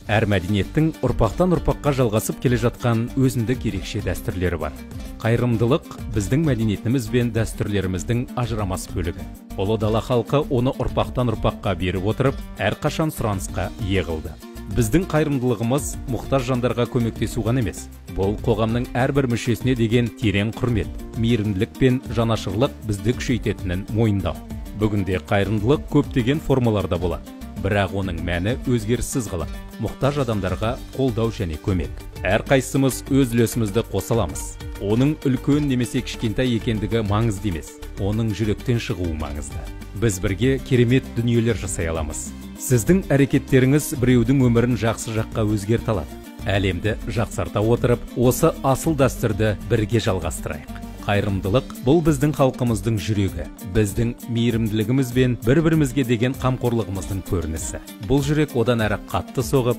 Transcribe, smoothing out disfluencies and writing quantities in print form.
Әр мәдениеттің ұрпақтан ұрпаққа жалғасып келе жатқан өзіндік ерекше дәстүрлері бар. Қайырымдылық біздің мәдениетіміз бен дәстүрлеріміздің ажырамас бөлігі. Ұлы дала халқы оны ұрпақтан ұрпаққа беріп отырып, әрқашан сұранысқа ие қылды. Біздің қайырымдылығымыз мұқтаж жандарға көмектесу ғана емес. Бұл қоғамның әрбір мүшесіне деген терең құрмет, мейірімділік пен жанашырлық бізді күшейтетінін мойындау. Бүгінде қайырымдылық көптеген формаларда болады. Бірақ оның мәні өзгеріссіз қалады. Мұқтаж адамдарға қолдау және көмек. Әрқайсымыз өз үлесімізді қоса аламыз. Оның үлкен немесе кішкентай екендігі маңызды емес. Оның жүректен шығуы маңызды. Біз бірге керемет дүниелер жасай аламыз. Сіздің әрекеттеріңіз біреудің өмірін жақсы жаққа өзгерте алады. Әлемді жақсарта отырып, осы асыл дәстүрді бірге жалғастырайық. Қайырымдылық бұл біздің халқымыздың жүрегі, біздің мейірімділігіміз бен бір-бірімізге деген қамқорлығымыздың көрінісі. Бұл жүрек одан әрі қатты соғып,